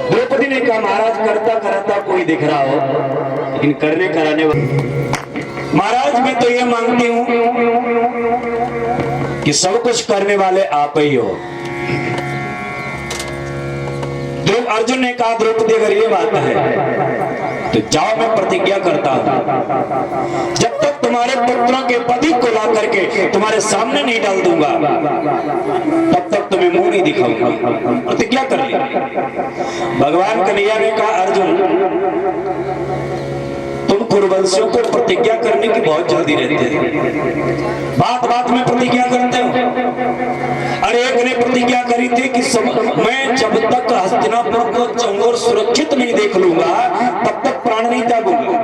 द्रौपदी ने कहा महाराज करता कराता कोई दिख रहा हो, लेकिन करने कराने महाराज मैं तो ये मांगती हूं कि सब कुछ करने वाले आप ही हो। अर्जुन ने कहा द्रौपदी अगर ये बात है तो जाओ मैं प्रतिज्ञा करता हूं, जब तक तुम्हारे पुत्रों के पति को ला करके तुम्हारे सामने नहीं डाल दूंगा तब तक तुम्हें मुंह नहीं दिखाऊंगा। प्रतिज्ञा कर ली। भगवान कन्हैया ने कहा अर्जुन तुम कुरुवंशियों को प्रतिज्ञा करने की बहुत जल्दी रहते हैं, बात बात में प्रतिज्ञा करते हो। अरे एक ने प्रतिज्ञा करी थी कि मैं जब तक हस्तिनापुर को चंगोर सुरक्षित नहीं देख लूंगा तब तक प्राण नहीं त्यागूंगा।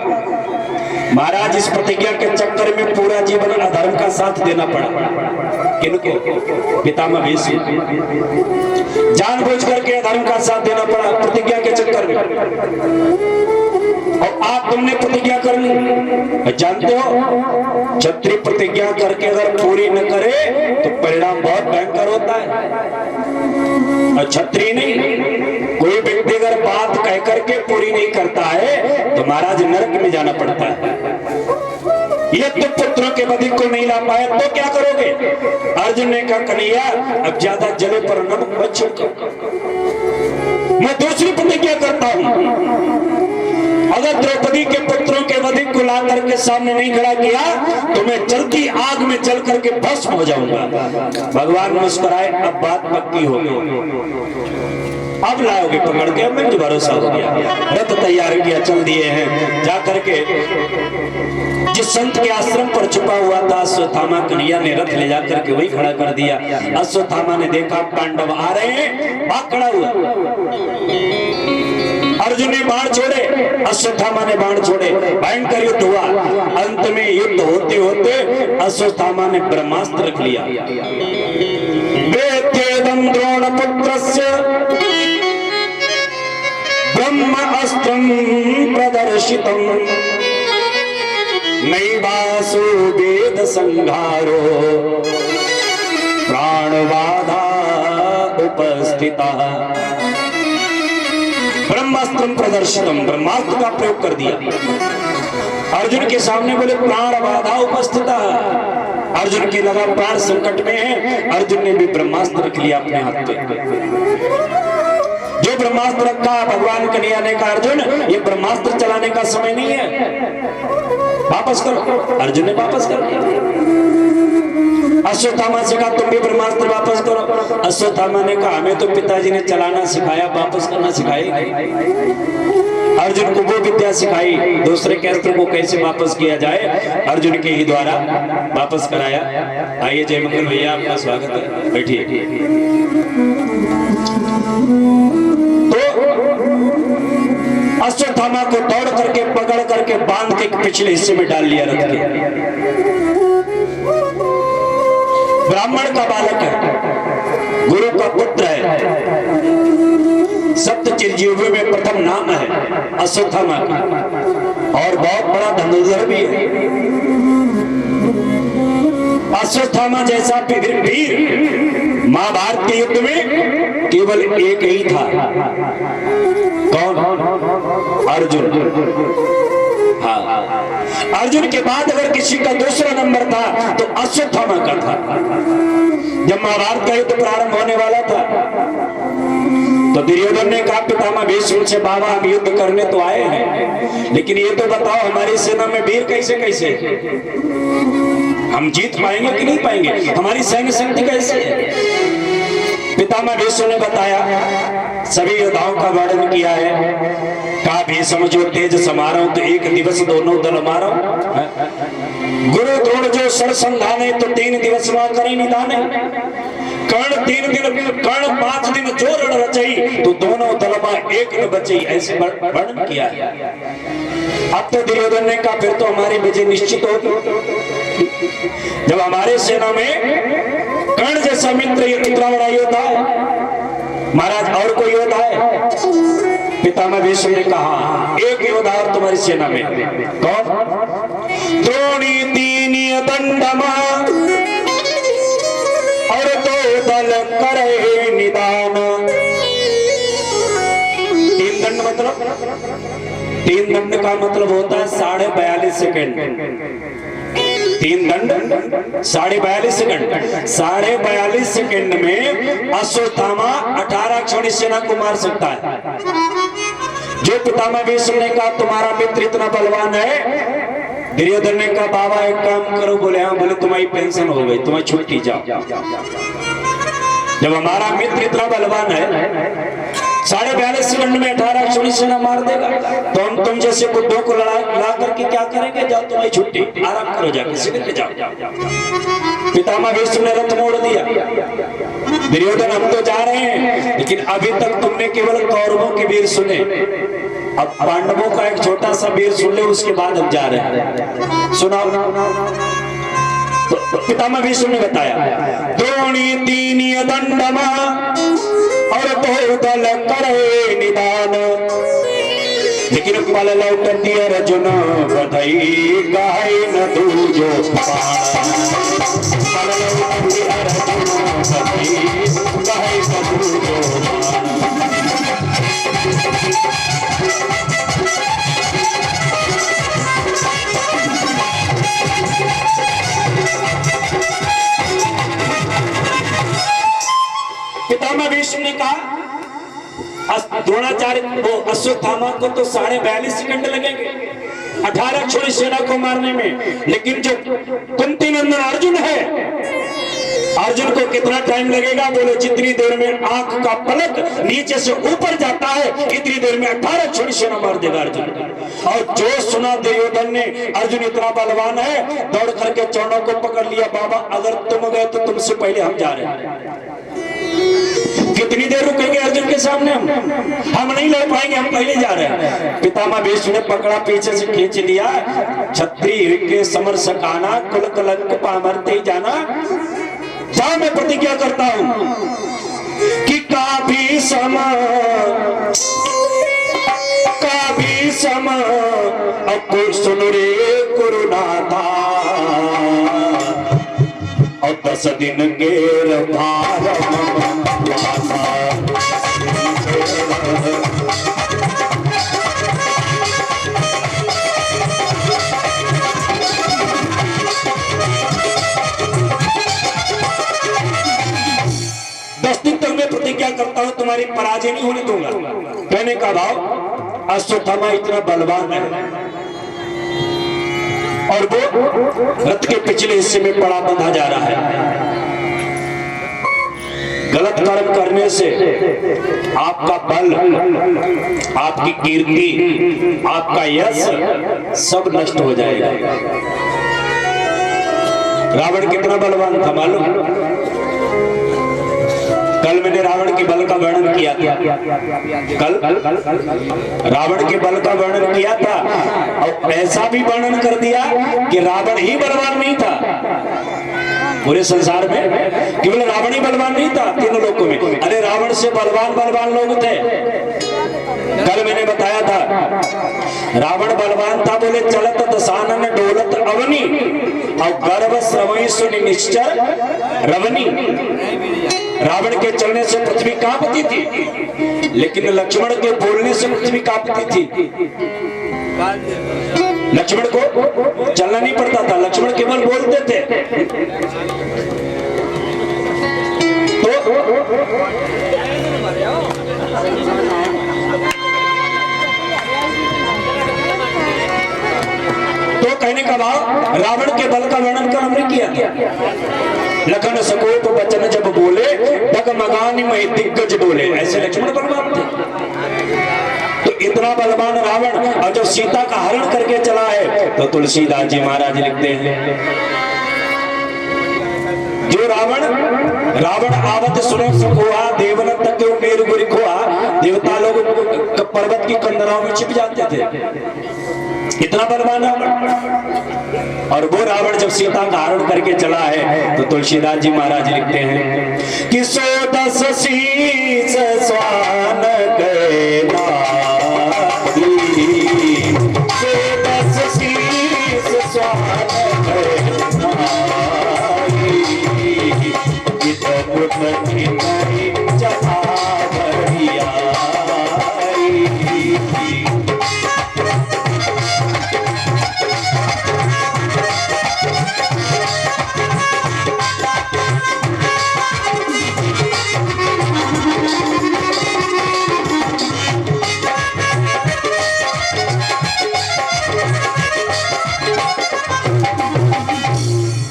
महाराज इस प्रतिज्ञा के चक्कर में पूरा जीवन अधर्म का साथ देना पड़ा। किनको? पितामह भीष्म। जानबूझ करके अधर्म का साथ देना पड़ा प्रतिज्ञा के चक्कर में। और आप तुमने प्रतिज्ञा कर ली। जानते हो क्षत्रिय प्रतिज्ञा करके अगर पूरी न करे तो परिणाम बहुत भयंकर होता है। और क्षत्रिय नहीं, कोई व्यक्ति अगर बात कह करके पूरी नहीं करता है तो महाराज नरक में जाना पड़ता है। ये तो पुत्रों के वधि को नहीं ला पाए तो क्या करोगे? अर्जुन ने कहा कन्हैया अब ज्यादा जले पर नमक मत छिड़को, मैं दूसरी प्रतिज्ञा करता हूं। अगर द्रौपदी के पुत्रों के वधि को ला करके सामने नहीं खड़ा किया तो मैं जलती आग में जल करके भस्म हो जाऊंगा। भगवान मुस्कुराए, अब बात पक्की हो गई, अब लाओगे पकड़ के। अब मुझे भरोसा हो गया, रथ तैयार किया, चल दिए हैं। जाकर के जिस संत के आश्रम पर छुपा हुआ था अश्वत्थामा, कन्हैया ने रथ ले जाकर के वही खड़ा कर दिया। अश्वत्थामा ने देखा पांडव आ रहे हैं, भाग खड़ा हुआ। अर्जुन ने बाण छोड़े, अश्वत्थामा ने बाण छोड़े, भयंकर युद्ध हुआ। अंत में युद्ध होते होते अश्वत्थामा ने ब्रह्मास्त्र रख लिया। वेत्येदं द्रोणपुत्रस्य ब्रह्मास्त्रं प्रदर्शितं नैवासु वेद संहारो प्राणबाधा उपस्थिता। ब्रह्मास्त्र प्रदर्शितम, ब्रह्मास्त्र का प्रयोग कर दिया अर्जुन के सामने। बोले प्राण बाधा उपस्थित। अर्जुन के लगा प्राण संकट में है, अर्जुन ने भी ब्रह्मास्त्र रख लिया अपने हाथ पे। जो ब्रह्मास्त्र रखा, भगवान कन्हैया ने कहा अर्जुन ये ब्रह्मास्त्र चलाने का समय नहीं है, वापस करो। अर्जुन ने वापस कर दिया। अश्वत्थामा से कहा तुम भी ब्रह्मास्त्र वापस करो। अश्वत्थामा ने कहा हमें तो पिताजी ने चलाना सिखाया, वापस करना सिखाएगा। अर्जुन को वो विद्या सिखाई, दूसरे के अस्त्र को कैसे वापस किया जाए, अर्जुन के ही द्वारा वापस कराया। आइए जय मंगल भैया, आपका स्वागत है, बैठिए। तो अश्वत्थामा को दौड़ करके पकड़ करके बांध के पिछले हिस्से में डाल लिया रथ के। ब्राह्मण का बालक है, गुरु का पुत्र है, सप्त चिरंजीवियों में प्रथम नाम है अश्वत्थामा का, और बहुत बड़ा धनुर्धर भी है। अश्वत्थामा जैसा वीर महाभारत के युद्ध में केवल एक ही था। कौन? अर्जुन। हाँ, अर्जुन के बाद अगर किसी का दूसरा नंबर था तो अश्वत्थामा का था। जब महाभारत का युद्ध प्रारंभ होने वाला था तो दुर्योधन ने कहा पितामह भीष्म से, बाबा हम युद्ध करने तो आए हैं, लेकिन ये तो बताओ हमारी सेना में वीर कैसे कैसे, हम जीत पाएंगे कि नहीं पाएंगे, हमारी सैन्य शक्ति कैसी है। पितामह भीष्म ने बताया, सभी योद्धाओं का वर्णन किया है। कहा भीष्म जो तेज समारो तो एक दिवस दोनों दल मारो, गुरु द्रोण जो सर संधाने तो 3 दिवस वहां करे निदाने, कर्ण 3 दिन कर्ण 5 दिन जो रण रचई तो दोनों दलमा एक न बचई, ऐसे वर्णन किया है। अब तो दुर्योधन ने कहा फिर तो हमारी विजय निश्चित होगी। जब हमारे सेना में कर्ण जैसा मित्र इतना बड़ा योद्धा है, महाराज और कोई योद्धा है? पितामह भीष्म ने कहा एक योद्धा और तुम्हारी सेना में, कौन? द्रोणी दीनीय दंडमा और 2 दल करे निदान। 3 दंड मतलब, 3 दंड का मतलब होता है 42.5 सेकेंड। 3 दंड 42.5 सेकंड। 42.5 सेकंड में अश्वत्थामा 18 क्षौणी सेना को मार सकता है। जो पितामह भीष्म ने कहा तुम्हारा मित्र इतना बलवान है, दुर्योधन ने कहा बाबा एक काम करो, बोले हाँ, बोले तुम्हारी पेंशन हो गई, तुम्हें छुट्टी, जाओ। जब हमारा मित्र इतना बलवान है 42.5 सेकंड में 18 क्षौणी सेना मार देगा, तो हम तुम जैसे बुद्धों को ला करके क्या करेंगे? जाओ तुम्हारी छुट्टी, आराम करो, जाके सीधे के जाओ। पितामह भीष्म ने रथ मोड़ दिया। दुर्योधन हम तो जा रहे हैं, लेकिन अभी तक तुमने केवल कौरवों के वीर सुने, अब पांडवों का एक छोटा सा वीर सुन ले, उसके बाद हम जा रहे हैं। सुनाओ। तो पितामह भीष्म ने बताया, द्रोणी दीनीय दंडमा और 2 दल करे निदान, लेकिन पल लौटती अर्जुन बधई गाय न दूजो प्राण, पल लौटती अर्जुन बधई गाय न दूजो प्राण। पितामह भीष्म ने कहा द्रोणाचार्य वो अश्वत्थामा को तो 42.5 सेकंड लगेंगे 18 क्षौणी सेना को मारने में, लेकिन जो कुंती नंदन अर्जुन है, अर्जुन को कितना टाइम लगेगा? बोले जितनी देर में आंख का पलक नीचे से ऊपर जाता है इतनी देर में 18 क्षौणी सेना मार देगा अर्जुन। और जो सुना दुर्योधन ने अर्जुन इतना बलवान है, दौड़ करके चरणों को पकड़ लिया, बाबा अगर तुम गए तो तुमसे पहले हम जा रहे हैं। कितनी देर रुकेंगे अर्जुन के सामने? हम नहीं लड़ पाएंगे, हम पहले जा रहे हैं। पितामह भीष्म ने पकड़ा, पीछे से खींच लिया, क्षत्रिय के समर सकाना कुल कलंक पामरते जाना। जाओ मैं प्रतिज्ञा करता हूं कि काफी सम अब सुन रे कुरुनाथा, और 10 दिन के भार प्रतिज्ञा करता हूं तुम्हारी पराजय नहीं होने दूंगा। कहने का भाव अश्वत्थामा इतना बलवान है और वो रथ के पिछले हिस्से में पड़ा बंधा जा रहा है। गलत कर्म करने से आपका बल, आपकी कीर्ति, आपका यश सब नष्ट हो जाएगा। रावण कितना बलवान था मालूम? कल मैंने रावण के बल का वर्णन किया था। कल रावण के बल का वर्णन किया था और ऐसा भी वर्णन कर दिया कि रावण ही बलवान नहीं था पूरे संसार में, केवल रावण ही बलवान नहीं था तीनों लोगों में। अरे रावण से बलवान लोग थे। कल मैंने बताया था रावण बलवान था, बोले चलत दशानन डोलत अवनी और गर्भ श्रवई सुनि निश्चर रवनी। रावण के चलने से पृथ्वी कांपती थी, लेकिन लक्ष्मण के बोलने से पृथ्वी कांपती थी। लक्ष्मण को चलना नहीं पड़ता था, लक्ष्मण केवल बोलते थे। तो भाव रावण के बल का वर्णन कर हमने किया था। लखन सकोप वचन जब बोले डगमगानी में दिग्गज डोले, ऐसे लक्ष्मण बलवान थे। तो इतना बलवान रावण और जब सीता का हरण करके चला है तो तुलसीदास जी महाराज लिखते हैं, जो रावण आवत सुनो सकोहा देवनत तक मेरु गुरी खोआ, देवता लोग पर्वत की कंदराओं में छिप जाते थे, इतना बलवान रावण। और वो रावण जब सीता का हरण करके चला है तो तुलसीदास जी महाराज लिखते हैं कि 110 शीस स्वान के नारी, 110 शीस स्वान के नारी, चढ़ा बढ़िया।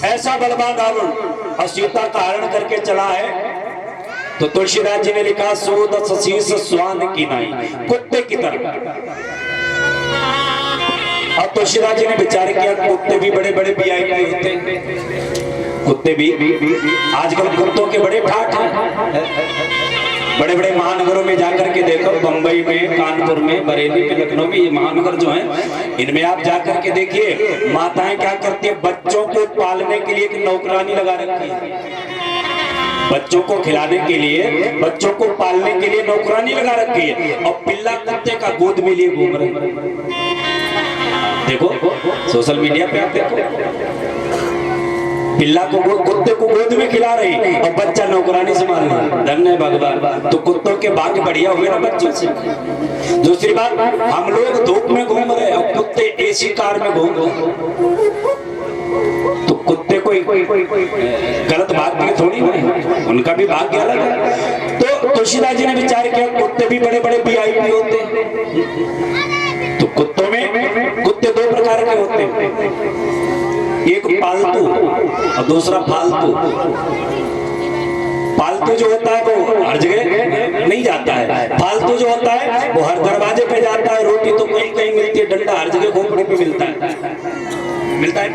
ऐसा बलवान रावण और सीता का हरण करके चला है तो तुलसीदास जी ने लिखा 110 शीस स्वान की नाई, कुत्ते की तरह। और तुलसीदास जी ने विचार किया कुत्ते भी बड़े बड़े वीआईपी होते हैं, कुत्ते भी आजकल कुत्तों के बड़े ठाठ हैं। बड़े बड़े महानगरों में जाकर के देखो, बंबई में, कानपुर में, बरेली में, लखनऊ में, ये महानगर जो हैं इनमें आप जाकर के देखिए माताएं क्या करती है, बच्चों को पालने के लिए एक नौकरानी लगा रखी है, बच्चों को खिलाने के लिए, बच्चों को पालने के लिए नौकरानी लगा रखी है, और पिल्ला कुत्ते का गोद में लिए घूम रहे। देखो सोशल मीडिया पे आप देखो, पिल्ला को कुत्ते को गोद में खिला रही और बच्चा नौकरानी संभाल रहा। धन्य भगवान, तो कुत्तों के भाग्य बढ़िया हुए ना बच्चों से। दूसरी बात, हम लोग धूप में घूम रहे और कुत्ते एसी कार में घूम रहे, तो कुत्ते कोई गलत भाग्य थोड़ी है, उनका भी भाग्य अलग है। तो तुलसीदास जी ने विचार किया कुत्ते भी बड़े बड़े वीआईपी होते हैं। तो कुत्तों में कुत्ते दो प्रकार के होते हैं, एक पालतू और दूसरा फालतू। पालतू जो होता है वो हर जगह नहीं जाता है, फालतू जो होता है वो हर दरवाजे पे जाता है, रोटी तो कहीं कहीं मिलती है, डंडा हर जगह खोपड़ी पे मिलता है।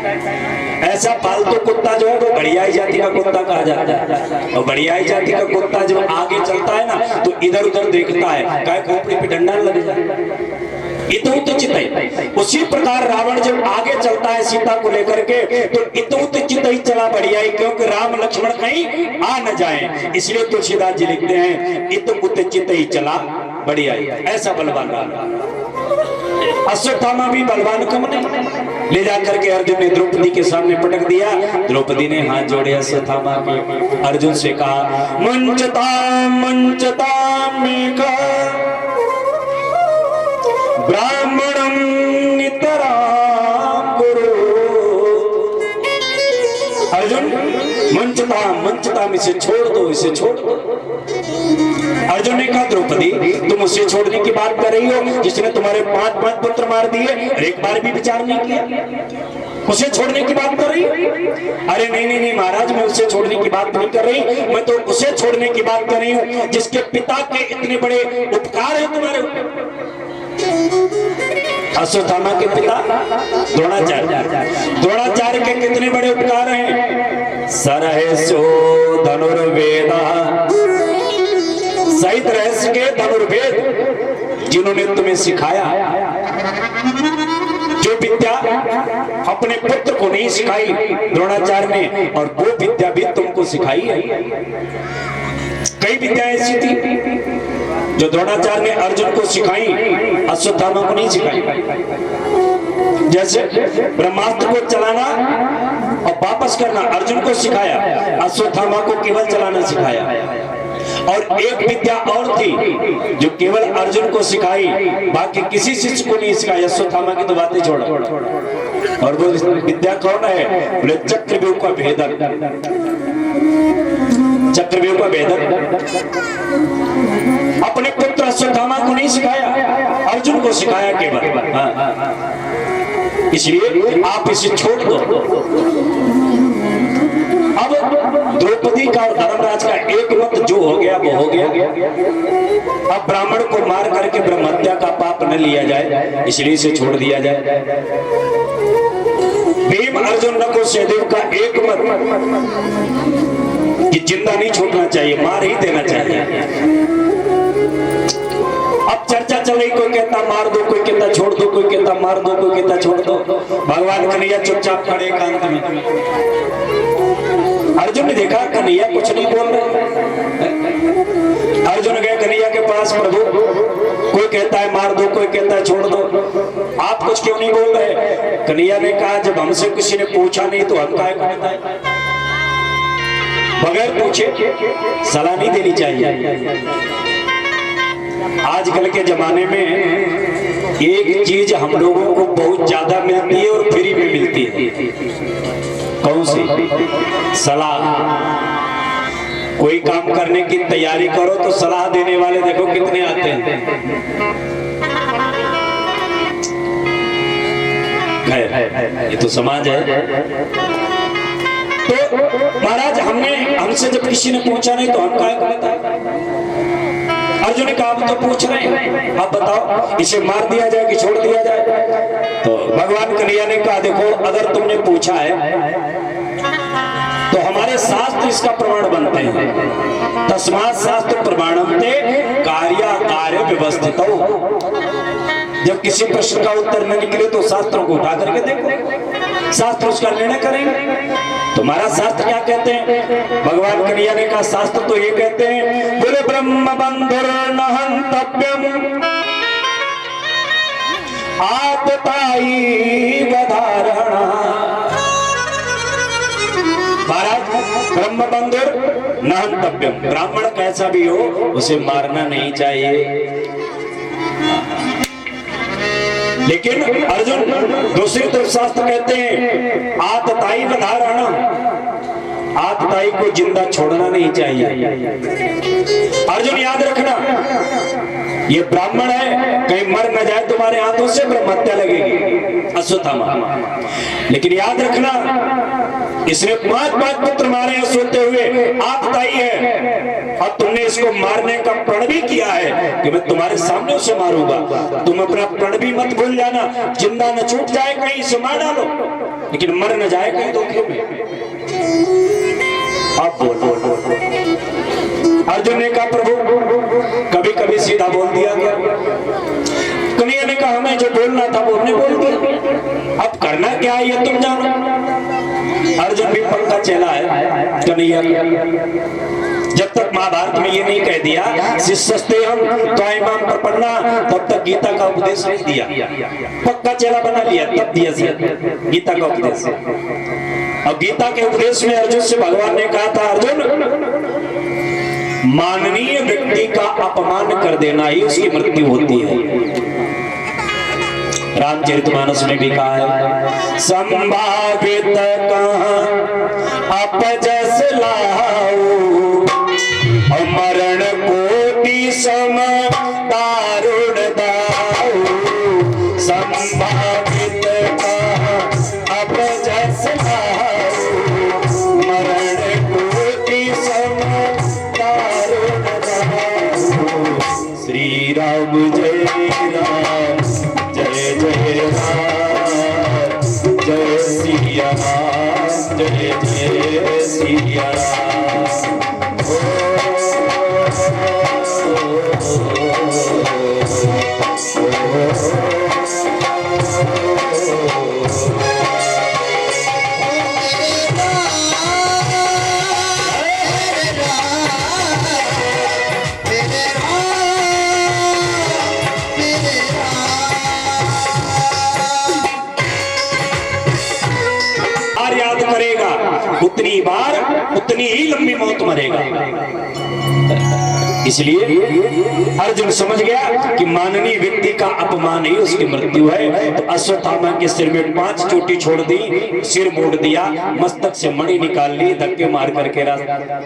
ऐसा पालतू कुत्ता जो है वो बढ़ियाई जाति का कुत्ता कहा जाता है, और बढ़ियाई जाति का कुत्ता जब आगे चलता है ना तो इधर उधर देखता है, क्या खोपड़ी पे डंडा लग जाए, इतुत चित। उसी प्रकार रावण जब आगे चलता है सीता को लेकर के तो इतुत चित ही चला बढ़ियाई, क्योंकि राम लक्ष्मण कहीं आ न जाए, इसलिए तुलसीदास जी लिखते हैं इतुत चित ही चला बढ़ियाई। ऐसा बलवान रावण। अश्वत्थामा भी बलवान कम नहीं, ले जाकर के अर्जुन ने द्रौपदी के सामने पटक दिया। द्रौपदी ने हाथ जोड़े अश्वत्थामा के, अर्जुन से कहा मंचता मंचता मेघा ब्राह्मणं नितरां गुरु। अर्जुन मंचता में से छोड़ दो, इसे छोड़ दो। अर्जुन ने कहा द्रौपदी तुम उसे छोड़ने की बात कर रही हो जिसने तुम्हारे 5 पुत्र मार दिए, एक बार भी विचार नहीं किया, उसे छोड़ने की बात कर रही? अरे नहीं नहीं नहीं महाराज, मैं उसे छोड़ने की बात नहीं कर रही, मैं तो उसे छोड़ने की बात कर रही हूँ जिसके पिता के इतने बड़े उपकार है तुम्हारे ऊपर। अश्वत्थामा के पिता द्रोणाचार्य के कितने बड़े उपकार हैं। सरहस्यो धनुर्वेदा, सहित रहस्य के धनुर्वेद जिन्होंने तुम्हें सिखाया, जो विद्या अपने पुत्र को नहीं सिखाई द्रोणाचार्य ने, और वो विद्या भी तुमको सिखाई है। कई विद्या ऐसी थी जो द्रोणाचार्य ने अर्जुन को सिखाई, अश्वत्थामा को नहीं सिखाई। जैसे ब्रह्मास्त्र को चलाना और वापस करना अर्जुन को सिखाया, अश्वत्थामा को केवल चलाना सिखाया। और एक विद्या और थी जो केवल अर्जुन को सिखाई, बाकी किसी शिष्य को नहीं सिखाई। अश्वत्थामा की तो बातें छोड़ो, और वो विद्या कौन है? बोले चक्रव्यूह का भेदन। चक्रव्यूह का भेदन अपने पुत्र अश्वत्थामा को नहीं सिखाया, अर्जुन को सिखाया केवल। इसलिए आप इसे छोड़ दो। अब द्रौपदी का और धर्मराज का एक मत जो हो गया वो हो गया। अब ब्राह्मण को मार करके ब्रह्म हत्या का पाप न लिया जाए, इसलिए इसे छोड़ दिया जाए। भीम अर्जुन नकुल सहदेव का एक मत कि जिंदा नहीं छोड़ना चाहिए, मार ही देना चाहिए। अब चर्चा चल रही, कोई कहता मार दो, कोई कहता छोड़ दो, कोई कहता मार दो, कोई कहता छोड़ दो। भगवान कन्हैया चुपचाप खड़े एकांत में। अर्जुन ने देखा कन्हैया कुछ नहीं बोल रहे। अर्जुन गए कन्हैया के पास, प्रभु कोई कहता है मार दो, कोई कहता है छोड़ दो, आप कुछ क्यों नहीं बोल रहे? कन्हैया ने कहा जब हमसे किसी ने पूछा नहीं तो हम काहे को बताएं? बगैर पूछे सलाह नहीं देनी चाहिए। आजकल के जमाने में एक चीज हम लोगों को बहुत ज्यादा मिलती है और फ्री में मिलती है। कौन सी? सलाह। कोई काम करने की तैयारी करो तो सलाह देने वाले देखो कितने आते हैं। खैर ये तो समाज है। तो महाराज हमसे जब किसी ने पूछा नहीं तो हम काहे को बताएं? अर्जुन ने कहा आप तो पूछ रहे हैं, आप बताओ इसे मार दिया जाए कि छोड़ दिया जाए? तो भगवान कन्हैया ने कहा देखो अगर तुमने पूछा है तो हमारे शास्त्र इसका प्रमाण बनते हैं। तस्मात् शास्त्र प्रमाणन्ते कार्य कार्य व्यवस्थित। जब किसी प्रश्न का उत्तर न निकले तो शास्त्रों को उठा करके देखो, शास्त्र उसका निर्णय करेंगे। तुम्हारा शास्त्र क्या कहते हैं? भगवान कन्हैया ने कहा शास्त्र तो ये कहते हैं बोले ब्रह्म बंधुर न हन्तव्यम आतताई वधारणा। महाराज ब्रह्म बंधुर न हन्तव्यम, ब्राह्मण कैसा भी हो उसे मारना नहीं चाहिए। लेकिन अर्जुन दूसरी तरफ शास्त्र कहते हैं आतताई वधारणा, आतताई को जिंदा छोड़ना नहीं चाहिए। अर्जुन याद रखना ये ब्राह्मण है, कहीं मर न जाए तुम्हारे हाथों से ब्रह्म हत्या लगेगी, अश्वत्थामा। लेकिन याद रखना इसने 5 पुत्र मारे हैं सोते हुए, आतताई है और तुमने इसको मारने का प्रण भी किया है कि मैं तुम्हारे सामने उसे मारूंगा। तुम अपना प्रण भी मत भूल जाना, जिंदा न छूट जाए कहीं इसे मार डालो, लेकिन मर न जाए कहीं धोखे में। अब बोल। अर्जुन ने कहा प्रभु कभी कभी सीधा बोल दिया क्या? कन्हैया ने कहा हमें जो बोलना था वो हमने बोल दिया, अब करना क्या है ये तुम जानो। अर्जुन भी पक्का चेला है कन्हैया। जब तक महाभारत में ये नहीं कह दिया शिष्यस्ते हम त्वाइमाम प्रपन्ना, तब तक गीता का उपदेश नहीं दिया। पक्का चेला बना लिया तब दिया गीता का उपदेश। अब गीता के उपदेश में अर्जुन से भगवान ने कहा था अर्जुन माननीय व्यक्ति का अपमान कर देना ही उसकी मृत्यु होती है। रामचरितमानस में भी कहा है संभावित कहां अपजस लाऊं, मरण कोटि सम दारुण दाऊं। संभावित कहां अपजस लाऊं, मरण कोटि सम दारुण दाऊं। श्री राम जय राम जय जय राम, जय सिया राम जय जय सिया राम। याद करेगा उतनी बार उतनी ही लंबी मौत मरेगा। इसलिए अर्जुन समझ गया कि माननीय व्यक्ति का अपमान ही उसकी मृत्यु है। तो अश्वत्थामा के सिर में 5 चोटी छोड़ दी, सिर मोड़ दिया, मस्तक से मणि निकाल ली, धक्के मार करके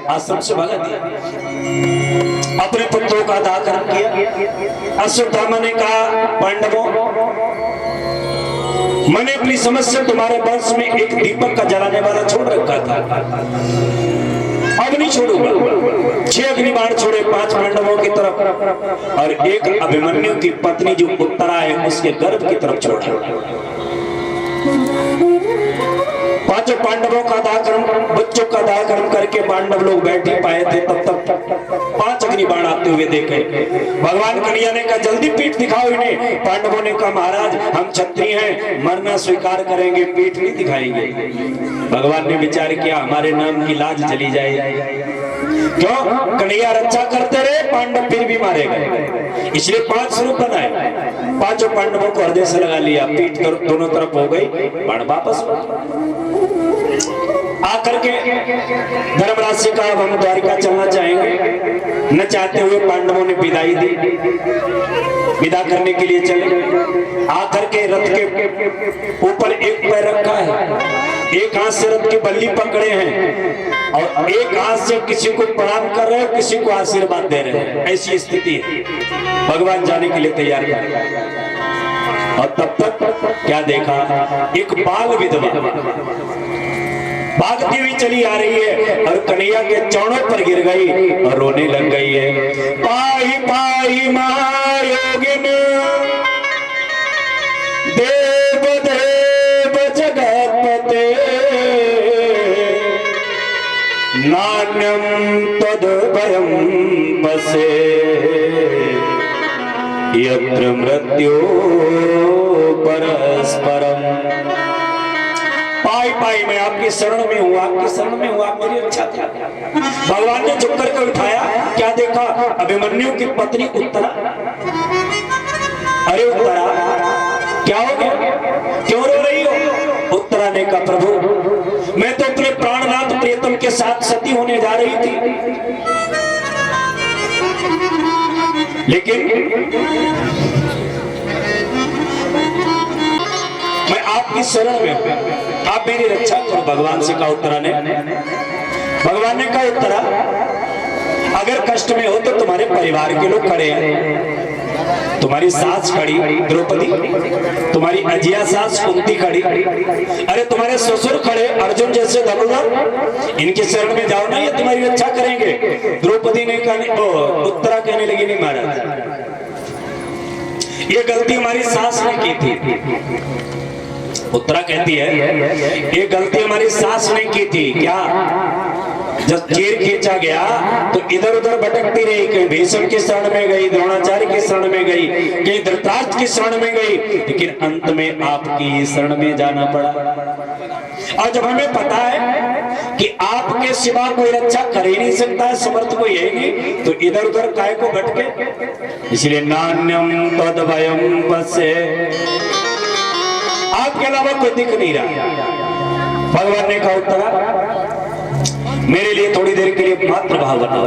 आश्रम से भगा दिया, अपने पुत्रों का दाह किया। अश्वत्थामा ने कहा पांडवों मैंने अपनी समझ से तुम्हारे वंश में एक दीपक का जलाने वाला छोड़ रखा था, अब नहीं छोड़ूंगा। 6 अग्निबाण छोड़े 5 पांडवों की तरफ और एक अभिमन्यु की पत्नी जो उत्तरा है उसके गर्भ की तरफ छोड़ा। 5 पांडवों का दाहकर्म, बच्चों का दाहकर्म करके पांडव लोग बैठ ही पाए थे, तब तक 5 अग्निबाण आते हुए देखे। भगवान कन्हैया ने कहा जल्दी पीठ दिखाओ इन्हें। पांडवों ने कहा महाराज हम क्षत्रिय हैं, मरना स्वीकार करेंगे, पीठ नहीं दिखाएंगे। भगवान ने विचार किया हमारे नाम की लाज चली जाएगी। क्यों? कन्हैया रक्षा करते रहे, पांडव फिर भी मारे गए, इसलिए 5 स्वरूप बनाए। 5 पांडवों को हृदय से लगा लिया, पीठ दोनों तरफ हो गई, बाण वापस आकर के धर्मराज से कहा हम द्वारिका चलना चाहेंगे। न चाहते हुए पांडवों ने विदाई दी, विदा करने के लिए चले। आकर के रथ के ऊपर एक पैर रखा है, एक हाथ से रथ की बल्ली पकड़े हैं और एक हाथ से किसी को प्रणाम कर रहे हैं, किसी को आशीर्वाद दे रहे हैं। ऐसी स्थिति है, भगवान जाने के लिए तैयार कर। और तब तक क्या देखा, एक बाल विधवा भागती हुई चली आ रही है और कन्हैया के चरणों पर गिर गई और रोने लग गई है। पाई पाई मायोगिन देव देव जगतपते नान्यम तद्भयं बसे यत्र मृत्यो परस्परम। पाई पाई मैं आपकी शरण में हूँ, आपकी शरण में हूँ, आप मेरी रक्षा करें। भगवान ने झुक करके उठाया, क्या देखा, अभिमन्यु की पत्नी उत्तरा। अरे उत्तरा क्या हो गया, क्यों रो रही हो? उत्तरा ने कहा प्रभु मैं तो अपने प्राणनाथ प्रियतम के साथ सती होने जा रही थी, लेकिन मैं आपकी शरण में हूं, आप मेरी रक्षा करो। भगवान से कहा उत्तरा ने। भगवान ने कहा उत्तरा अगर कष्ट में हो तो तुम्हारे परिवार के लोग खड़े हैं, तुम्हारी सास खड़ी द्रौपदी, तुम्हारी अजिया सास कुंती खड़ी, अरे तुम्हारे ससुर खड़े अर्जुन जैसे धनुर्धर, इनके शरण में जाओ ना, ये तुम्हारी रक्षा करेंगे। द्रौपदी ने कहा, उत्तरा कहने लगी नहीं महाराज ये गलती हमारी सास ने की थी। उत्तरा कहती है ये गलती हमारी सास ने की थी। क्या? जब चीर खींचा गया तो इधर उधर भटकती रही, कहीं भीष्म की शरण में गई, द्रोणाचार्य की शरण में गई, कहीं धृतराष्ट्र की शरण में गई, लेकिन अंत में आपकी शरण में जाना पड़ा। और जब हमें पता है कि आपके सिवा कोई रक्षा कर ही नहीं सकता है, समर्थ कोई है नहीं, तो इधर उधर काय को भटके। इसलिए नान्यम तद्भयं बसे, आपके अलावा कोई दिख नहीं रहा। भगवान ने कहा उत्तरा मेरे लिए थोड़ी देर के लिए मात्र भाव बनाओ,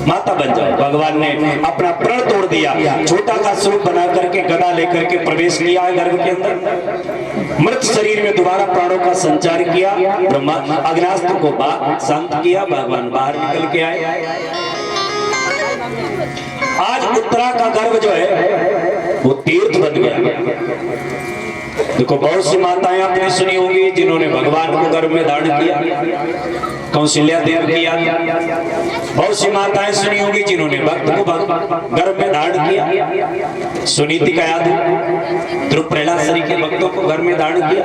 माता बन जाओ। भगवान ने अपना प्रण तोड़ दिया, छोटा का स्वरूप बना करके गदा लेकर के प्रवेश किया गर्भ के अंदर, मृत शरीर में दोबारा प्राणों का संचार किया, ब्रह्मा अग्नास्त्र को शांत किया, भगवान बाहर निकल के आए। आज उत्तरा का गर्भ जो है वो तीर्थ बन गया। देखो बहुत सी माताएं आपने सुनी होंगी जिन्होंने भगवान को गर्भ में धारण किया, कौशल्या देव किया। बहुत सी माताएं सुनी होंगी जिन्होंने भक्त को गर्भ में धारण किया, सुनीति का याद, ध्रुव प्रहलाद सरी के भक्तों को गर्भ में धारण किया।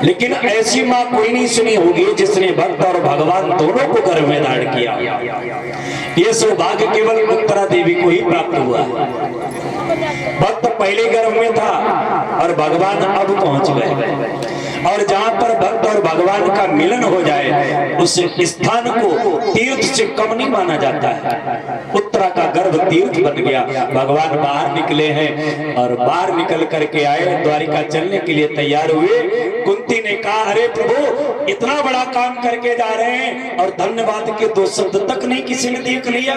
लेकिन ऐसी माँ कोई नहीं सुनी होगी जिसने भक्त और भगवान दोनों को गर्भ में धारण किया। ये सौभाग्य केवल उत्तरा देवी को ही प्राप्त हुआ। भक्त पहले गर्भ में था और भगवान अब पहुंच गए, और जहां पर भक्त और भगवान का मिलन हो जाए उस स्थान को तीर्थ से कम नहीं माना जाता है। उत्तरा का गर्भ तीर्थ बन गया। भगवान बाहर निकले हैं और बाहर निकल करके आए, द्वारिका चलने के लिए तैयार हुए। कुंती ने कहा अरे प्रभु इतना बड़ा काम करके जा रहे हैं और धन्यवाद के 2 शब्द तक नहीं किसी ने देख लिया।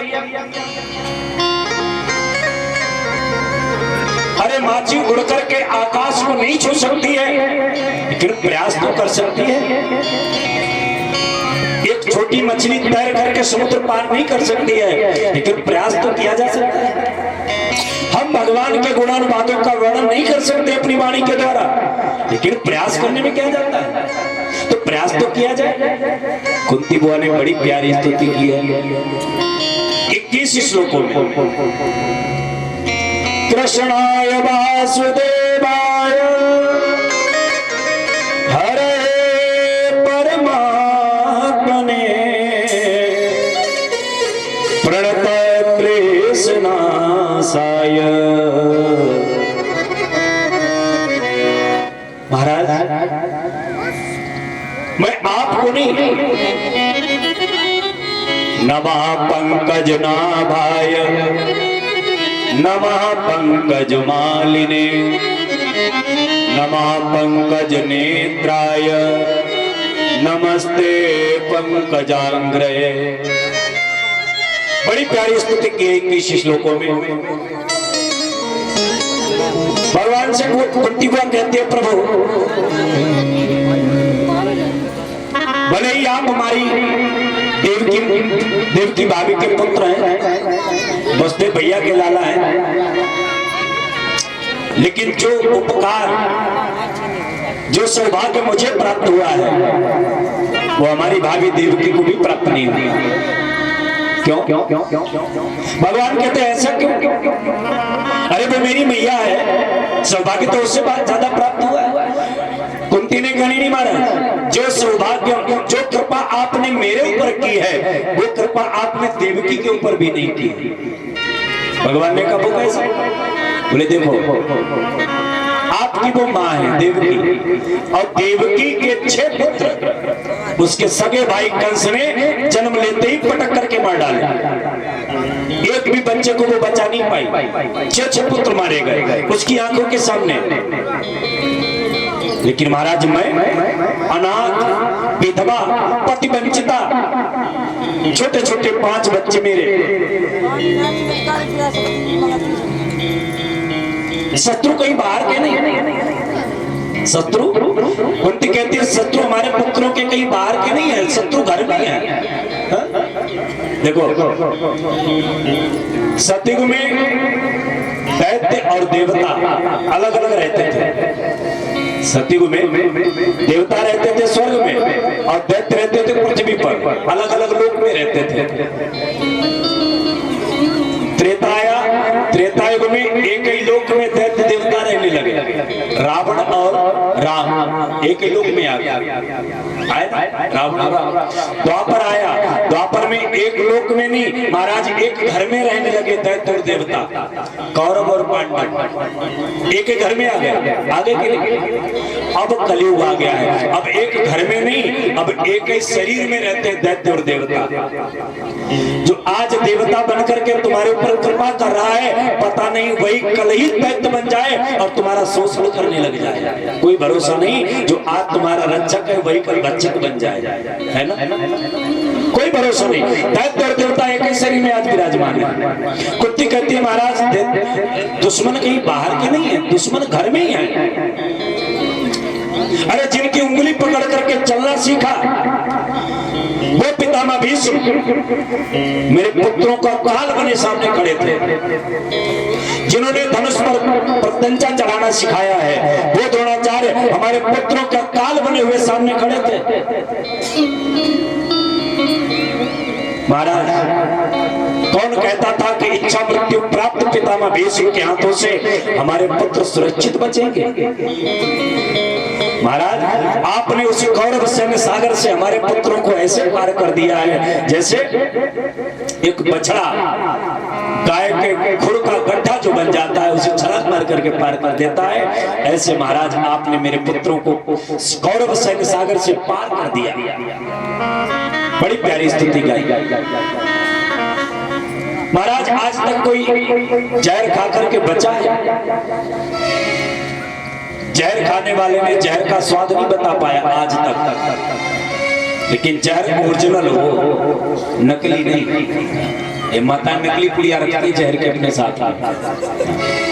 अरे माची उड़ करके आकाश को नहीं छू सकती है, लेकिन प्रयास तो कर सकती है। एक छोटी मछली तैर करके समुद्र पार नहीं कर सकती है, लेकिन प्रयास तो किया जा सकता है। हम भगवान भगवान के गुणानुवादों का वर्णन नहीं कर सकते अपनी वाणी के द्वारा, लेकिन प्रयास करने में क्या जाता है, तो प्रयास तो किया जाए। कुंती बुआ ने बड़ी प्यारी स्तुति की है 21 श्लोकों में। कृष्णाय वासुदेवाय हरे परमात्मने प्रणत क्लेशनाशाय। महाराज मैं आपको नहीं, नमः पंकज नाभाय नमः पंकज मालिने नमः पंकज नेत्राय नमस्ते पंकजांग्रये। बड़ी प्यारी स्तुति की 21 श्लोकों में। भगवान से कुंती बुआ कहते हैं, प्रभु भले ही आप हमारी देवकी भाभी के पुत्र हैं, बसदेव भैया के लाला हैं, लेकिन जो उपकार जो सौभाग्य मुझे प्राप्त हुआ है वो हमारी भाभी देवकी को भी प्राप्त नहीं हुआ। क्यों? भगवान कहते हैं ऐसा क्यों? अरे वो मेरी मैया है, सौभाग्य तो उससे ज्यादा प्राप्त हुआ है। कुंती ने कहनी नहीं मारा, जो सौभाग्य जो कृपा आपने मेरे ऊपर की है वो कृपा आपने देवकी के ऊपर भी नहीं की। भगवान ने कहा वो कैसे? बोले देखो आपकी वो माँ है देवकी, और देवकी के 6 पुत्र उसके सगे भाई कंस ने जन्म लेते ही पटक करके मार डाले। एक भी बच्चे को वो बचा नहीं पाई, 6 पुत्र मारे गए उसकी आंखों के सामने। लेकिन महाराज मैं अनाथ विधवा पतिवंचिता, छोटे छोटे 5 बच्चे मेरे, शत्रु कहीं बाहर के नहीं, शत्रु कुंती कहती है शत्रु हमारे पुत्रों के कहीं बाहर के नहीं है, शत्रु घर में है। देखो सतयुग में दैत्य और देवता अलग अलग रहते थे। सतयुग में देवता रहते थे स्वर्ग में और दैत्य रहते थे पृथ्वी पर, अलग अलग लोक में रहते थे। त्रेतायुग में एक ही लोक में दैत्य देवता रहने लगे, रावण और राम एक ही लोक में आ गया, रावण और राम। द्वापर आया, द्वापर में एक लोक में नहीं महाराज एक घर में रहने लगे दैत्य और देवता, कौरव और पांडव एक ही घर में आ गए। आगे के लिए अब कलयुग आ गया है, अब एक घर में नहीं अब एक ही शरीर में रहते हैं दैत्य और देवता। जो आज देवता बनकर के तुम्हारे ऊपर कृपा कर रहा है, पता नहीं वही कल ही दैत्य बन जाए और तुम्हारा शोषण करने लग जाए। कोई भरोसा नहीं, जो आज तुम्हारा रक्षक है वही कल रक्षक बन जाए, है ना? कोई भरोसा नहीं। दैत्य और देवता एक ही शरीर में आज विराजमान है। कुंती कहती है महाराज दुश्मन कहीं बाहर के नहीं है, दुश्मन घर में ही है। अरे जिनकी उंगली पकड़ करके चलना सीखा वो पितामह भीष्म मेरे पुत्रों का काल बने सामने खड़े थे। जिन्होंने धनुष पर प्रत्यंचा चढ़ाना सिखाया है वो द्रोणाचार्य हमारे पुत्रों का काल बने हुए सामने खड़े थे। महाराज कौन कहता था कि इच्छा मृत्यु प्राप्त पितामह भीष्म के हाथों से हमारे पुत्र सुरक्षित बचेंगे? महाराज आपने उस कौरव सैन्य सागर से हमारे पुत्रों को ऐसे पार कर दिया है जैसे एक बछड़ा गाय के खुर का गड्ढा जो बन जाता है उसे छलांग मार करके पार कर देता है। ऐसे महाराज आपने मेरे पुत्रों को कौरव सैन्य सागर से पार कर दिया। बड़ी प्यारी स्तुति गाई। महाराज आज तक कोई जहर खा करके बचा है? जहर खाने वाले ने जहर का स्वाद नहीं बता पाया आज तक, लेकिन जहर ओरिजिनल हो, नकली नहीं। ये माता नकली पुड़िया रखती है जहर के अपने साथ।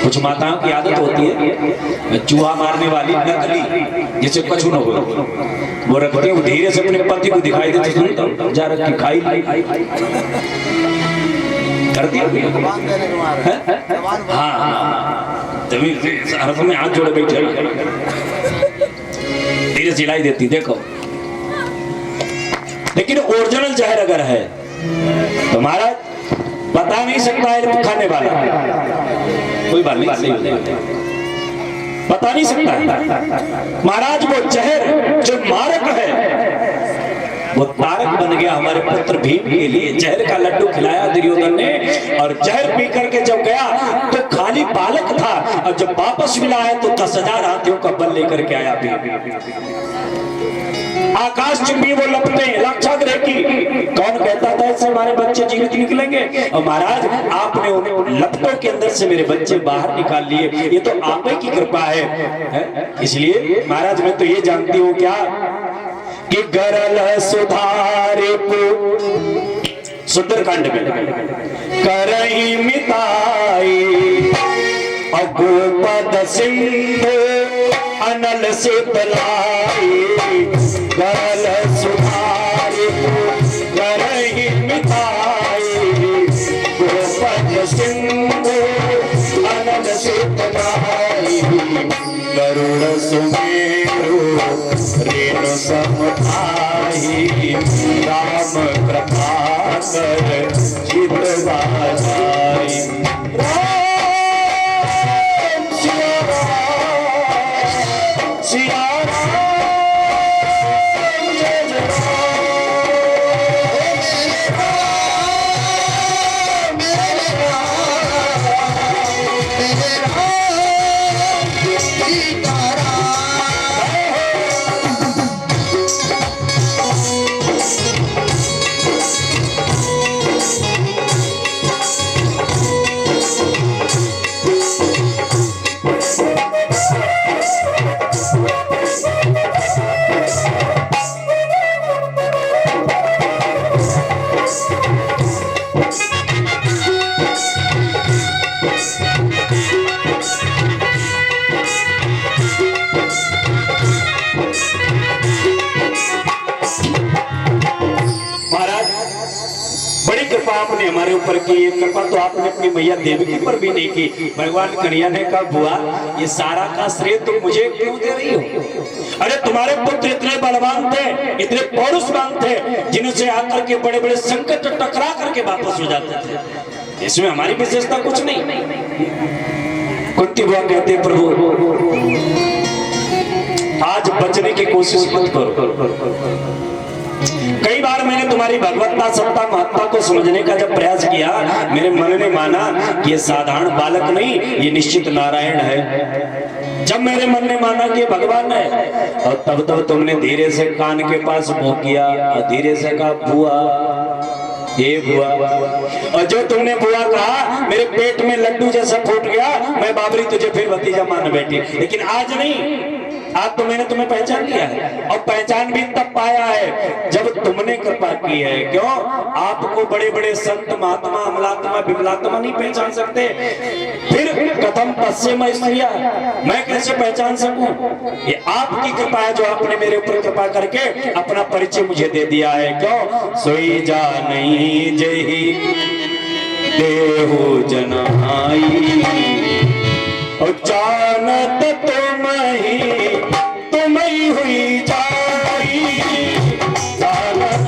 कुछ माताओं की आदत होती है चूहा मारने वाली नकली, जिसे कछु न हो वो रखती है, धीरे से अपने पति को दिखाई देती सुनता जा रखी खाई। कर दिया हाँ तभी अर्थ में हाथ जोड़े बैठे धीरे सिलाई देती देखो। लेकिन ओरिजिनल जहर अगर है तो महाराज बता नहीं सकता है खाने वाला, कोई बात नहीं सही बता नहीं सकता है। महाराज वो जहर जो मारक है वो तारक बन गया हमारे पुत्र भीम के लिए। जहर का लड्डू खिलाया दुर्योधन ने और जहर पी करके जब गया तो खाली बालक था और जब वापस मिला है तो 10,000 हाथियों का बल लेकर के आया भीम। आकाश चुंबी वो लपटे लाक्षागृह की, कौन कहता था इससे हमारे बच्चे जीवित निकलेंगे? और महाराज आपने उन लपटों के अंदर से मेरे बच्चे बाहर निकाल लिए, ये तो आप ही की कृपा है। इसलिए महाराज मैं तो ये जानती हूँ क्या कि गरल सुधारे को सुंदरकांड में करही मिताई अगोपद सिंधु अनल से तलाई। गरल सुधारे को करही मिताई गोपद सिंधु अनल से तलाई। गरुड़ सुमेरु रेणु समधाई राम कृपा कर चितवा जाई। आपने हमारे ऊपर की कृपा तो आपने अपनी मैया देवकी पर भी नहीं की। भगवान कन्हैया ने कहा बुआ ये सारा का श्रेय तुम मुझे क्यों दे रही हो? अरे तुम्हारे पुत्र इतने बलवान थे, इतने पौरुषवान थे, जिनसे आकर के बड़े बड़े संकट टकरा करके वापस हो जाते थे। इसमें हमारी विशेषता कुछ नहीं। कुंती बुआ कहते प्रभु आज बचने की कोशिश मत करो। कई बार मैंने तुम्हारी भगवत्ता सत्ता महत्ता को समझने का जब प्रयास किया, मेरे मन ने माना कि ये साधारण बालक नहीं, ये निश्चित नारायण है। जब मेरे मन ने माना कि ये भगवान है, और तब तुमने धीरे से कान के पास मुंह किया और धीरे से कहा बुआ ये बुआ। और जो तुमने बुआ कहा मेरे पेट में लड्डू जैसा फूट गया, मैं बाबरी तुझे फिर भतीजा मान बैठी। लेकिन आज नहीं, आज तो मैंने तुम्हें पहचान लिया है और पहचान भी तब पाया है जब तुमने कृपा की है। क्यों? आपको बड़े बड़े संत महात्मा अमलात्मा विमलात्मा नहीं पहचान सकते, फिर कथम पश्चिम स्त्रिया मैं कैसे पहचान सकूं? ये आपकी कृपा है जो आपने मेरे ऊपर कृपा करके अपना परिचय मुझे दे दिया है। क्यों? सोई जा नहीं जही देहु जनाई और जानत तुम ही हुई जाई। जानत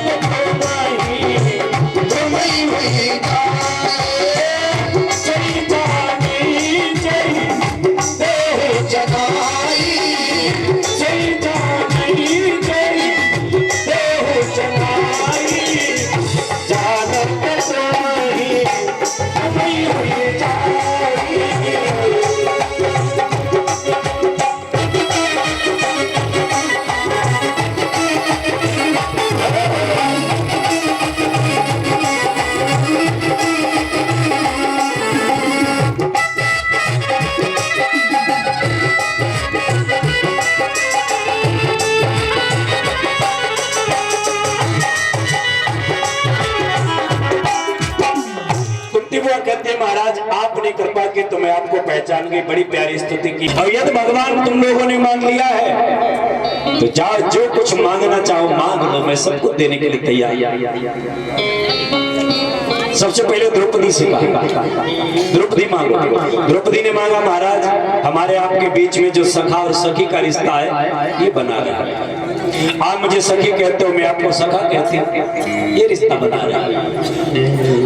तुम ही हुई जाई। सही जानी जय देह जगाई। सही जानी जय देह जगाई। जानत तुम ही हुई जाई। कहते महाराज आपने कृपा की तो मैं आपको पहचान गई, बड़ी प्यारी स्तुति की। और यदि भगवान तुम लोगों ने मांग लिया है तो जाओ जो कुछ मांगना चाहो मांग लो, मैं सबको देने के लिए तैयार। सबसे पहले द्रौपदी से कहा, द्रौपदी मांगो। द्रौपदी ने मांगा, महाराज हमारे आपके बीच में जो सखा और सखी का रिश्ता है ये बना रहा है। आप मुझे सखी कहते हो, मैं आपको सखा कहती हूँ, ये रिश्ता बना रहा है।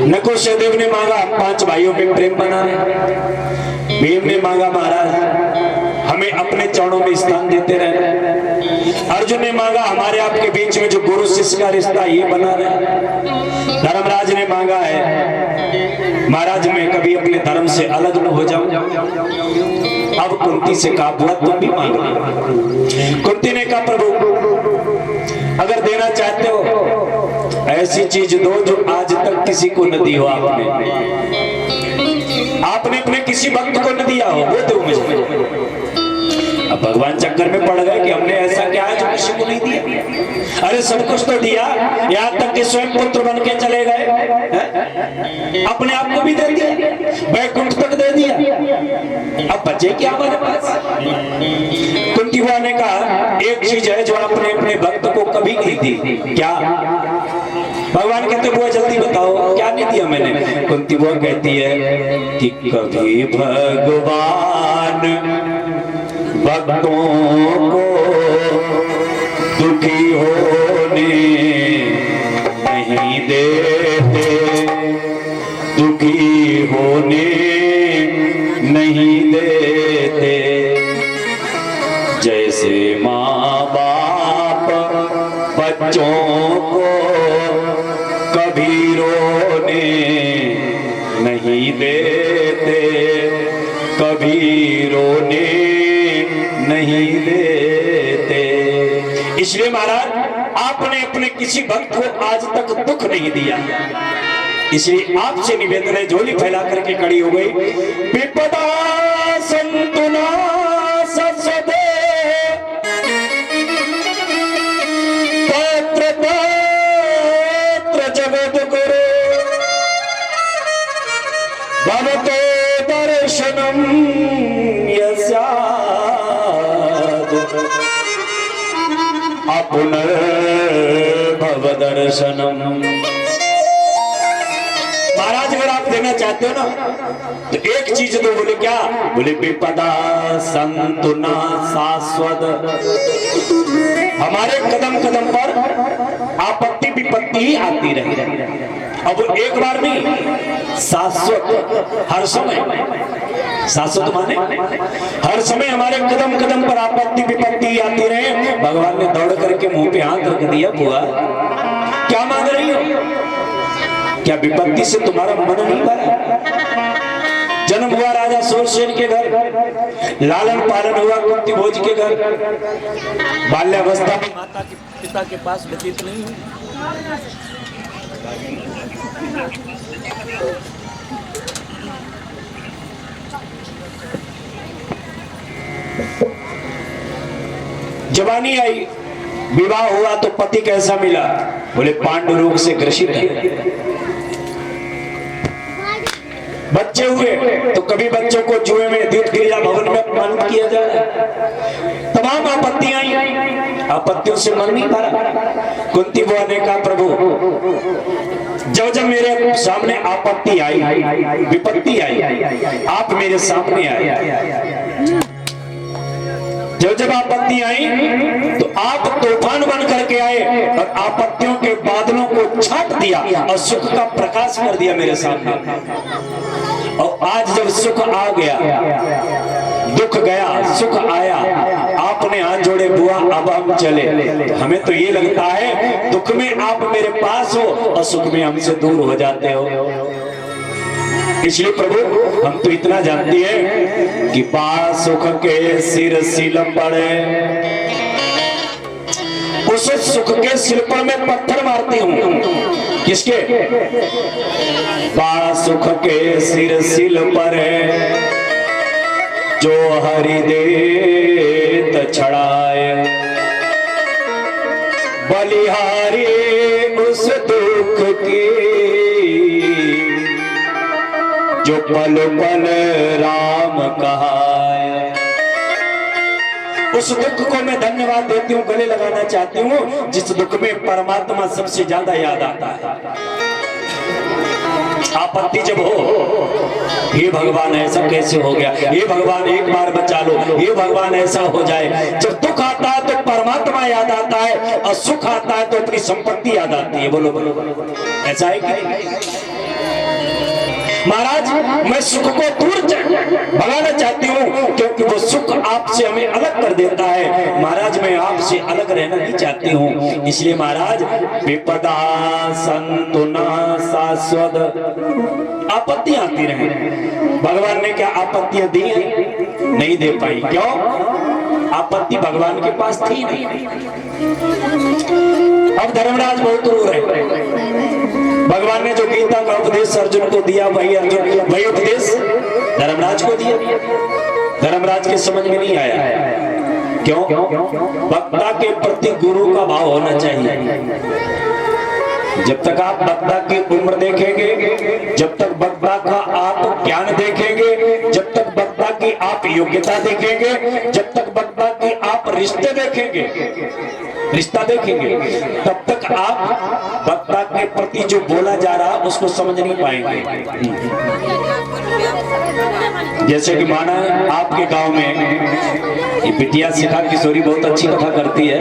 नकुल सहदेव ने मांगा, हम 5 भाइयों में प्रेम बना रहे। भीम ने मांगा, महाराज हमें अपने चरणों में स्थान देते रहना। अर्जुन ने मांगा, हमारे आपके बीच में जो गुरु शिष्य का रिश्ता ये बना रहे। धर्मराज ने मांगा है, महाराज मैं कभी अपने धर्म से अलग न हो जाऊं। अब कुंती से कहा, बुआ तुम भी मांगो। कुंती ने कहा, प्रभु अगर देना चाहते हो ऐसी चीज दो जो आज तक किसी को न दी हो। आपने अपने किसी भक्त को न दिया हो, वो दो मुझे। अब भगवान चक्कर में पड़ गए कि हमने ऐसा क्या है जो किसी को नहीं दिया। अरे सब कुछ तो दिया, यहाँ तक कि स्वयं पुत्र बन के चले गए, अपने आप को भी दे दिया, वैकुंठ तक दे दिया, अब बचे क्या हमारे पास। कुंती बुआ ने कहा, एक चीज है जो आपने अपने भक्त को कभी नहीं दी। क्या? भगवान कहते, बुआ जल्दी बताओ क्या नहीं दिया मैंने। कुंती बुआ कहती है कि कभी भगवान भक्तों को दुखी होने नहीं देते, दुखी होने नहीं देते। जैसे माँ बाप बच्चों को कभी रोने नहीं देते, कभी रोने नहीं देते। इसलिए महाराज आपने अपने किसी भक्त को आज तक दुख नहीं दिया। इसलिए आपसे निवेदन है, झोली फैला करके खड़ी हो गई। विपदा संतुना ससदे पत्र पत्र जगत गुरु भवतो दर्शनम यस्या पुनर्भव दर्शनम। महाराज अगर आप देना चाहते हो ना तो एक चीज तो बोले, क्या बोले? विपदा संतुना शाश्वत। हमारे कदम कदम पर आपत्ति विपत्ति ही आती रही, अब एक बार नहीं, शाश्वत, हर समय। शाश्वत माने हर समय हमारे कदम कदम पर आपत्ति विपत्ति आती रहे। भगवान ने दौड़ करके मुंह पे हाथ रख दिया, बुआ क्या मांग रही हो? क्या विपत्ति से तुम्हारा मन नहीं भरा? जन्म हुआ राजा सूरसेन के घर, लालन पालन हुआ कुंती भोज के घर, बाल्यावस्था में माता के पिता के पास व्यतीत नहीं हुई। जवानी आई, विवाह हुआ तो पति कैसा मिला? बोले पांडु रोग से ग्रसित है। बच्चे हुए तो कभी बच्चों को जुए में, दूध क्रिया भवन में अपमानित किया जा रहा है। तमाम आपत्तियां आई, आपत्तियों से मन नहीं भरा। कुंती बुआ ने कहा, प्रभु जब जब मेरे सामने आपत्ति आई, विपत्ति आई, आप मेरे सामने आए। जब जब आपत्ति आई तो आप तूफान बन करके आए और आपत्तियों के बादलों को छाट दिया और सुख का प्रकाश कर दिया मेरे सामने। और आज जब सुख आ गया, दुख गया, सुख आया, आपने हाथ जोड़े, बुआ अब हम चले। हमें तो ये लगता है दुख में आप मेरे पास हो और सुख में हमसे दूर हो जाते हो। इसलिए प्रभु हम तो इतना जानते हैं कि पास सुख के सिर सिल पड़े, उस सुख के सिर पर मैं पत्थर मारती हूँ। किसके? पास सुख के सिर सिल पड़े, जो हरि देत छड़ाए, बलिहारी उस दुख की, जो पल पल राम कहाए। उस दुख को मैं धन्यवाद देती हूँ, गले लगाना चाहती हूँ, जिस दुख में परमात्मा सबसे ज्यादा याद आता है। आपत्ति जब हो, हे भगवान ऐसा कैसे हो गया, हे भगवान एक बार बचा लो, हे भगवान ऐसा हो जाए। जब दुख आता है तो परमात्मा याद आता है, और सुख आता है तो अपनी संपत्ति याद आती है। बोलो बोलो बोलो, ऐसा है कि महाराज मैं सुख को दूर भगाना चाहती हूँ, क्योंकि वो सुख आपसे हमें अलग कर देता है। महाराज मैं आपसे अलग रहना नहीं चाहती हूँ, इसलिए महाराज विपदा संतु न शाश्वत, आपत्तियां आती रहे। भगवान ने क्या आपत्तियां दी हैं? नहीं दे पाई। क्यों? आपत्ति भगवान के पास थी नहीं। अब धर्मराज बहुत रो रहे। भगवान ने जो गीता का उपदेश अर्जुन को दिया, वही उपदेश धर्मराज को दिया। धर्मराज के समझ में नहीं आया। क्यों? वक्ता के प्रति गुरु का भाव होना चाहिए। जब तक आप वक्ता की उम्र देखेंगे, जब तक वक्ता का आप ज्ञान देखेंगे, जब तक वक्ता की आप योग्यता देखेंगे, जब तक वक्ता की आप रिश्ते देखेंगे, रिश्ता देखेंगे, तब तक आप वक्ता के प्रति जो बोला जा रहा है उसको समझ नहीं पाएंगे। जैसे कि माना आपके गांव में ये बिटिया शिखा किशोरी बहुत अच्छी कथा करती है,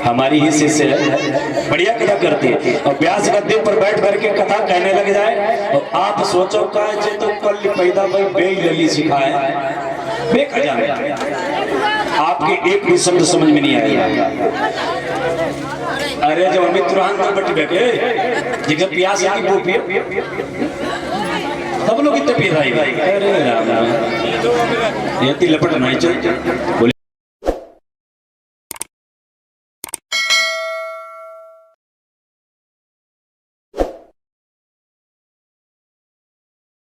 हमारी ही शिष्य है, बढ़िया कथा करती है। और व्यास गद्दे पर बैठ करके कथा कहने लग जाए और आप सोचो का तो कल पैदा भाई बे लली सिखाए बेखजाने, आपके एक भी शब्द समझ में नहीं आएगा। अरे जब अमित तुरंत में बटी बैठे जब प्यास की वो पिए सब लोग इतने पी रहा है। अरे राम ये लपट नहीं चल बोले